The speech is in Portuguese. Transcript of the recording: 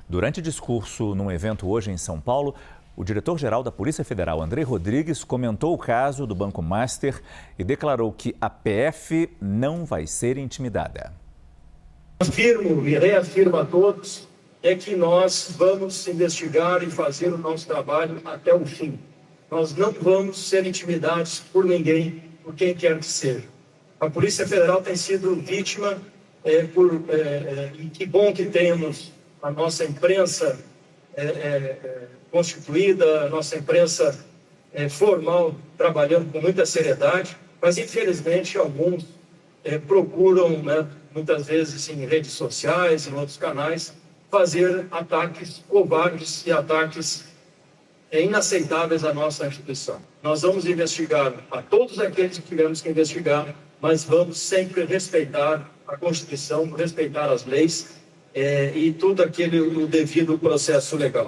Durante discurso num evento hoje em São Paulo, o diretor-geral da Polícia Federal, Andrei Rodrigues, comentou o caso do Banco Master e declarou que a PF não vai ser intimidada. Afirmo e reafirmo a todos que nós vamos investigar e fazer o nosso trabalho até o fim. Nós não vamos ser intimidados por ninguém, por quem quer que seja. A Polícia Federal tem sido vítima e que bom que temos a nossa imprensa constituída, a nossa imprensa formal, trabalhando com muita seriedade, mas infelizmente alguns procuram, muitas vezes em redes sociais, em outros canais, fazer ataques covardes e ataques inaceitáveis à nossa instituição. Nós vamos investigar a todos aqueles que tivermos que investigar, mas vamos sempre respeitar a Constituição, respeitar as leis e todo o devido processo legal.